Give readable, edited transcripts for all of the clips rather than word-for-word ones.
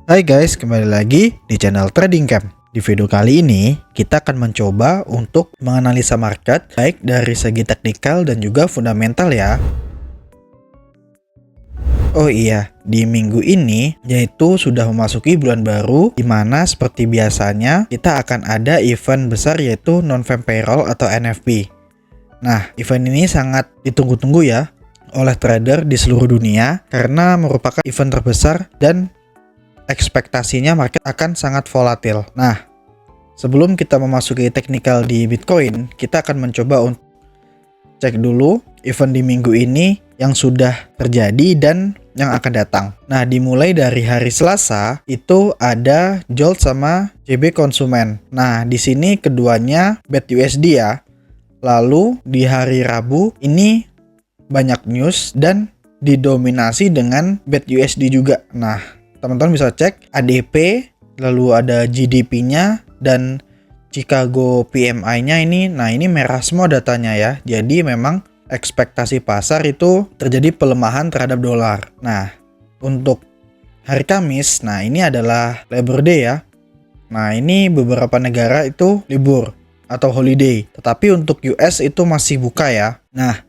Hai guys, kembali lagi di channel Trading Camp. Di video kali ini, kita akan mencoba untuk menganalisa market baik dari segi teknikal dan juga fundamental ya. Oh iya, di minggu ini yaitu sudah memasuki bulan baru di mana seperti biasanya kita akan ada event besar yaitu non-farm payroll atau NFP. Nah, event ini sangat ditunggu-tunggu ya oleh trader di seluruh dunia karena merupakan event terbesar dan ekspektasinya market akan sangat volatil. Nah, sebelum kita memasuki teknikal di Bitcoin, kita akan mencoba untuk cek dulu event di minggu ini yang sudah terjadi dan yang akan datang. Nah, dimulai dari hari Selasa itu ada JOLT sama JB Konsumen. Nah, di sini keduanya BET-USD ya. Lalu di hari Rabu ini banyak news dan didominasi dengan BET-USD juga. Nah, teman-teman bisa cek ADP, lalu ada GDP-nya dan Chicago PMI-nya ini. Nah, ini merah semua datanya ya. Jadi memang ekspektasi pasar itu terjadi pelemahan terhadap dolar. Nah, untuk hari Kamis, nah ini adalah Labor Day ya. Nah, ini beberapa negara itu libur atau holiday. Tetapi untuk US itu masih buka ya. Nah,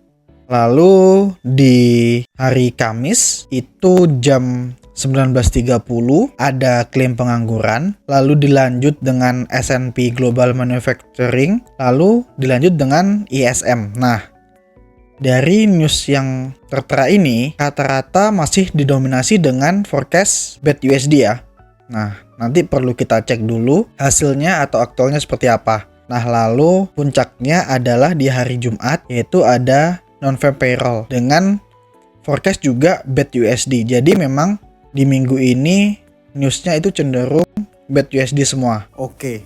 lalu di hari Kamis itu jam 19.30 ada klaim pengangguran, lalu dilanjut dengan S&P Global Manufacturing, lalu dilanjut dengan ISM. Nah, dari news yang tertera ini rata-rata masih didominasi dengan forecast BET-USD ya. Nah, nanti perlu kita cek dulu hasilnya atau aktualnya seperti apa. Nah, lalu puncaknya adalah di hari Jumat yaitu ada non-farm payroll dengan forecast juga BET-USD. Jadi memang di minggu ini newsnya itu cenderung BET-USD semua. Oke.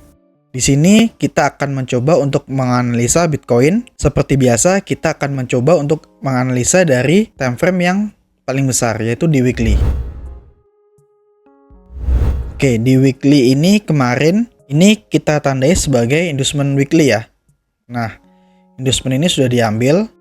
Di sini kita akan mencoba untuk menganalisa Bitcoin. Seperti biasa, kita akan mencoba untuk menganalisa dari time frame yang paling besar yaitu di weekly. Oke, di weekly ini kemarin ini kita tandai sebagai inducement weekly ya. Nah, inducement ini sudah diambil.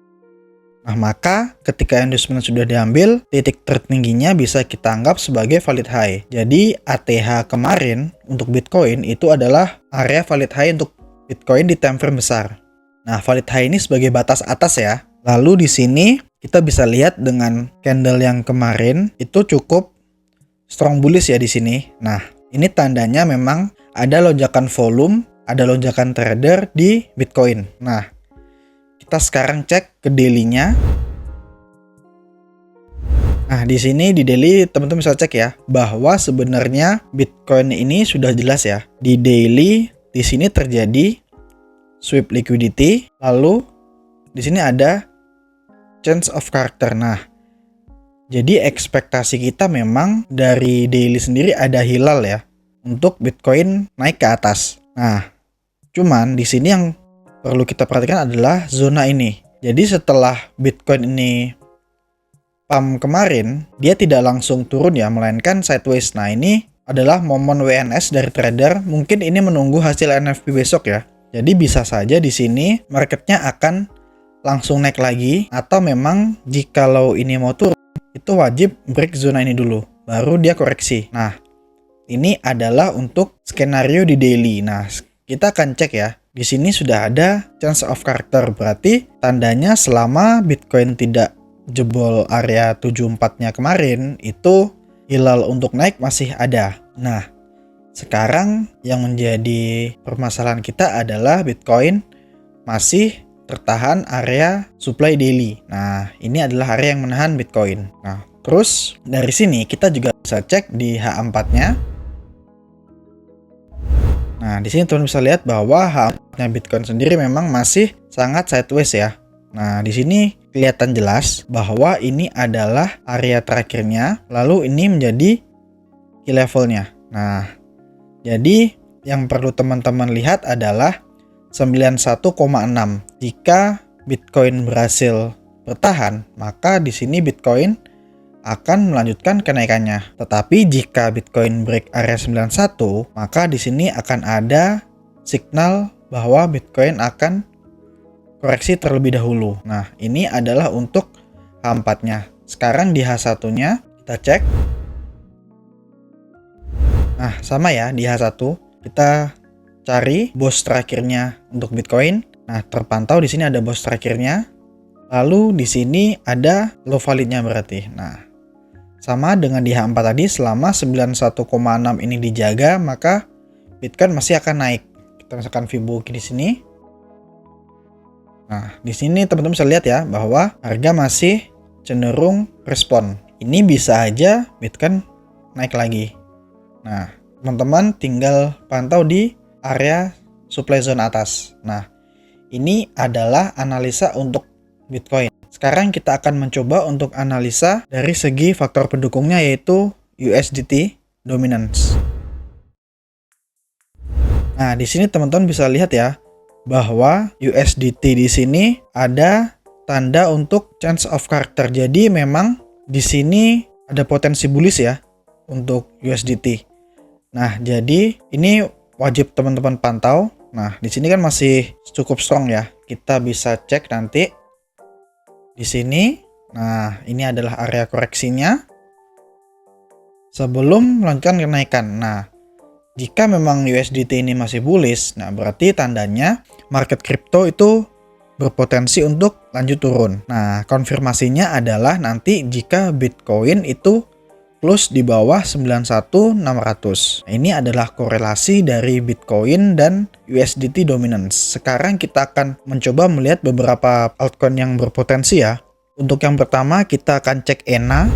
Nah, maka ketika inducement sudah diambil, titik tertingginya bisa kita anggap sebagai valid high. Jadi ATH kemarin untuk Bitcoin itu adalah area valid high untuk Bitcoin di time frame besar. Nah, valid high ini sebagai batas atas ya. Lalu di sini kita bisa lihat dengan candle yang kemarin itu cukup strong bullish ya di sini. Nah, ini tandanya memang ada lonjakan volume, ada lonjakan trader di Bitcoin. Nah, kita sekarang cek ke daily-nya. Nah, di sini di daily teman-teman bisa cek ya bahwa sebenarnya Bitcoin ini sudah jelas ya. Di daily di sini terjadi sweep liquidity, lalu di sini ada change of character. Nah, jadi ekspektasi kita memang dari daily sendiri ada hilal ya untuk Bitcoin naik ke atas. Nah, cuman di sini yang perlu kita perhatikan adalah zona ini. Jadi setelah Bitcoin ini pump kemarin, dia tidak langsung turun ya, melainkan sideways. Nah, ini adalah momen WNS dari trader. Mungkin ini menunggu hasil NFP besok ya. Jadi bisa saja di sini marketnya akan langsung naik lagi, atau memang jikalau ini mau turun, itu wajib break zona ini dulu, baru dia koreksi. Nah, ini adalah untuk skenario di daily. Nah, kita akan cek ya. Di sini sudah ada change of character, berarti tandanya selama Bitcoin tidak jebol area 74-nya kemarin, itu hilal untuk naik masih ada. Nah, sekarang yang menjadi permasalahan kita adalah Bitcoin masih tertahan area supply daily. Nah, ini adalah area yang menahan Bitcoin. Nah, terus dari sini kita juga bisa cek di H4-nya. Nah, di sini teman bisa lihat bahwa H4-nya Bitcoin sendiri memang masih sangat sideways ya. Nah, di sini kelihatan jelas bahwa ini adalah area terakhirnya, lalu ini menjadi key levelnya. Nah, jadi yang perlu teman-teman lihat adalah 91,6. Jika Bitcoin berhasil bertahan, maka di sini Bitcoin akan melanjutkan kenaikannya. Tetapi jika Bitcoin break area 91, maka di sini akan ada signal bahwa Bitcoin akan koreksi terlebih dahulu. Nah, ini adalah untuk H4-nya. Sekarang di H1-nya kita cek. Nah, sama ya di H1 kita cari bos terakhirnya untuk Bitcoin. Nah, terpantau di sini ada bos terakhirnya. Lalu di sini ada low validnya berarti. Nah, sama dengan di H4 tadi, selama 91,6 ini dijaga, maka Bitcoin masih akan naik. Kita misalkan Fibonacci di sini. Nah, di sini teman-teman bisa lihat ya bahwa harga masih cenderung respon. Ini bisa aja Bitcoin naik lagi. Nah, teman-teman tinggal pantau di area supply zone atas. Nah, ini adalah analisa untuk Bitcoin. Sekarang kita akan mencoba untuk analisa dari segi faktor pendukungnya, yaitu USDT dominance. Nah, di sini teman-teman bisa lihat ya bahwa USDT di sini ada tanda untuk change of character. Jadi memang di sini ada potensi bullish ya untuk USDT. Nah, jadi ini wajib teman-teman pantau. Nah, di sini kan masih cukup strong ya. Kita bisa cek nanti di sini. Nah, ini adalah area koreksinya sebelum melanjutkan kenaikan. Nah, jika memang USDT ini masih bullish, nah berarti tandanya market crypto itu berpotensi untuk lanjut turun. Nah, konfirmasinya adalah nanti jika Bitcoin itu plus di bawah 91.600. Nah, ini adalah korelasi dari Bitcoin dan USDT dominance. Sekarang kita akan mencoba melihat beberapa altcoin yang berpotensi ya. Untuk yang pertama kita akan cek ENA.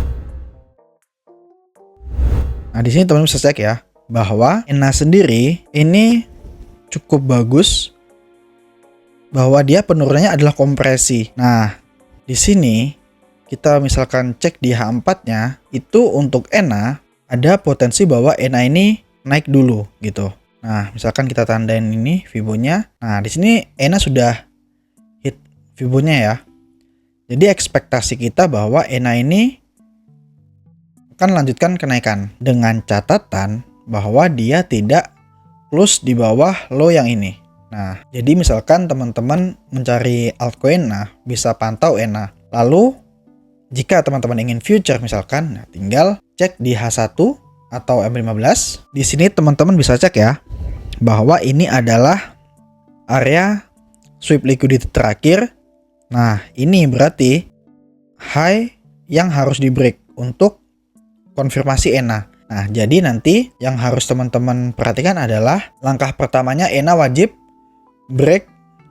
Nah, di sini teman-teman bisa cek ya bahwa ENA sendiri ini cukup bagus, bahwa dia penurunannya adalah kompresi. Nah, di sini kita misalkan cek di H4-nya, itu untuk ENA ada potensi bahwa ENA ini naik dulu gitu. Nah, misalkan kita tandain ini Fibonya. Nah, di sini ENA sudah hit Fibonya ya. Jadi ekspektasi kita bahwa ENA ini akan lanjutkan kenaikan dengan catatan bahwa dia tidak close di bawah low yang ini. Nah, jadi misalkan teman-teman mencari altcoin, nah bisa pantau ENA. Lalu jika teman-teman ingin future misalkan, nah tinggal cek di H1 atau M15. Di sini teman-teman bisa cek ya bahwa ini adalah area sweep liquidity terakhir. Nah, ini berarti high yang harus di break untuk konfirmasi ENA. Nah, jadi nanti yang harus teman-teman perhatikan adalah langkah pertamanya ENA wajib break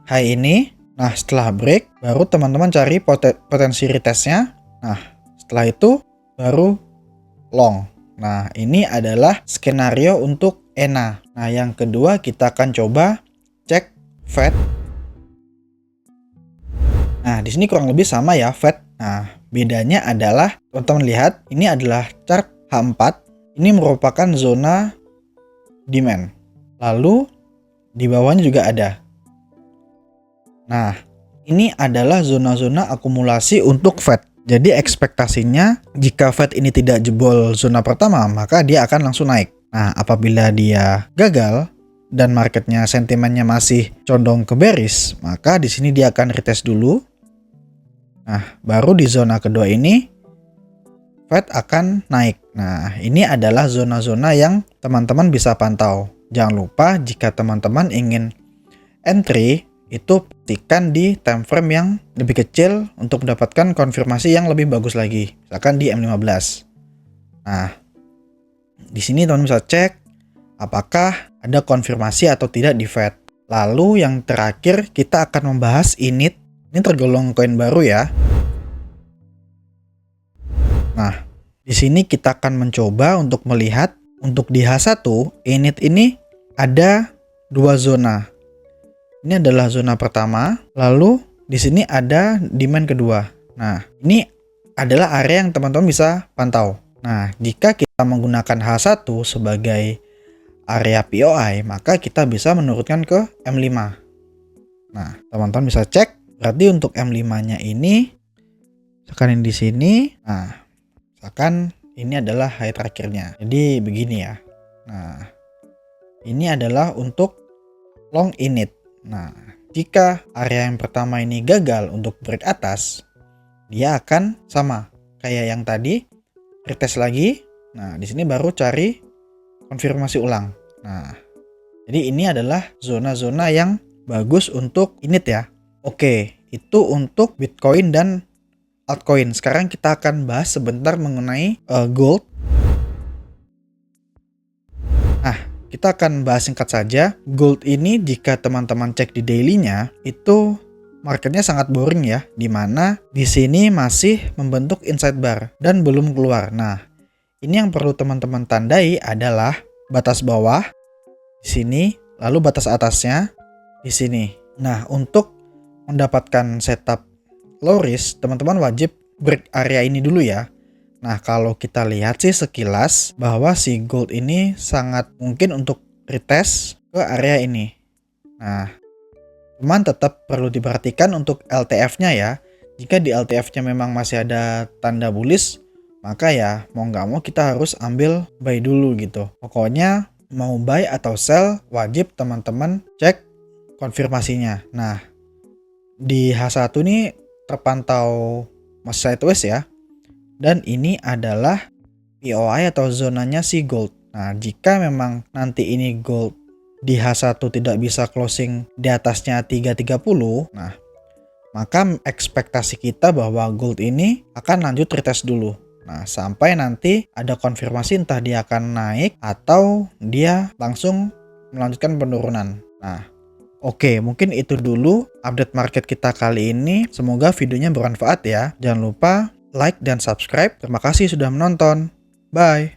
high ini. Nah, setelah break baru teman-teman cari potensi retestnya. Nah, setelah itu baru long. Nah, ini adalah skenario untuk ENA. Nah, yang kedua kita akan coba cek FED. Nah, di sini kurang lebih sama ya FED. Nah, bedanya adalah teman-teman lihat ini adalah chart H4. Ini merupakan zona demand. Lalu di bawahnya juga ada. Nah, ini adalah zona-zona akumulasi untuk FED. Jadi ekspektasinya jika FED ini tidak jebol zona pertama, maka dia akan langsung naik. Nah, apabila dia gagal dan marketnya sentimennya masih condong ke bearish, maka di sini dia akan retest dulu. Nah, baru di zona kedua ini FED akan naik. Nah, ini adalah zona-zona yang teman-teman bisa pantau. Jangan lupa jika teman-teman ingin entry, itu pastikan di time frame yang lebih kecil untuk mendapatkan konfirmasi yang lebih bagus lagi. Misalkan di M15. Nah, di sini teman-teman bisa cek apakah ada konfirmasi atau tidak di FED. Lalu yang terakhir kita akan membahas init. Ini tergolong koin baru ya. Nah, di sini kita akan mencoba untuk melihat untuk di H1 init ini ada dua zona. Ini adalah zona pertama, lalu di sini ada demand kedua. Nah, ini adalah area yang teman-teman bisa pantau. Nah, jika kita menggunakan H1 sebagai area POI, maka kita bisa menurunkan ke M5. Nah, teman-teman bisa cek, berarti untuk M5-nya ini, misalkan ini di sini, nah, misalkan ini adalah high terakhirnya. Jadi begini ya. Nah, ini adalah untuk long init. Nah, jika area yang pertama ini gagal untuk break atas, dia akan sama kayak yang tadi, retest lagi. Nah, di sini baru cari konfirmasi ulang. Nah, jadi ini adalah zona-zona yang bagus untuk init ya. Oke, itu untuk Bitcoin dan altcoin. Sekarang kita akan bahas sebentar mengenai gold. Nah, kita akan bahas singkat saja. Gold ini jika teman-teman cek di daily-nya, itu marketnya sangat boring ya, dimana di sini masih membentuk inside bar dan belum keluar. Nah, ini yang perlu teman-teman tandai adalah batas bawah di sini, lalu batas atasnya di sini. Nah, untuk mendapatkan setup low risk, teman-teman wajib break area ini dulu ya. Nah, kalau kita lihat sih sekilas bahwa si gold ini sangat mungkin untuk retest ke area ini. Nah, cuman tetap perlu diperhatikan untuk LTF-nya ya. Jika di LTF-nya memang masih ada tanda bullish, maka ya mau nggak mau kita harus ambil buy dulu gitu. Pokoknya mau buy atau sell wajib teman-teman cek konfirmasinya. Nah, di H1 ini terpantau masih sideways ya. Dan ini adalah POI atau zonanya si gold. Nah, jika memang nanti ini gold di H1 tidak bisa closing di atasnya 330, nah maka ekspektasi kita bahwa gold ini akan lanjut retest dulu. Nah, sampai nanti ada konfirmasi entah dia akan naik atau dia langsung melanjutkan penurunan. Nah, oke, mungkin itu dulu update market kita kali ini. Semoga videonya bermanfaat ya. Jangan lupa like dan subscribe. Terima kasih sudah menonton. Bye.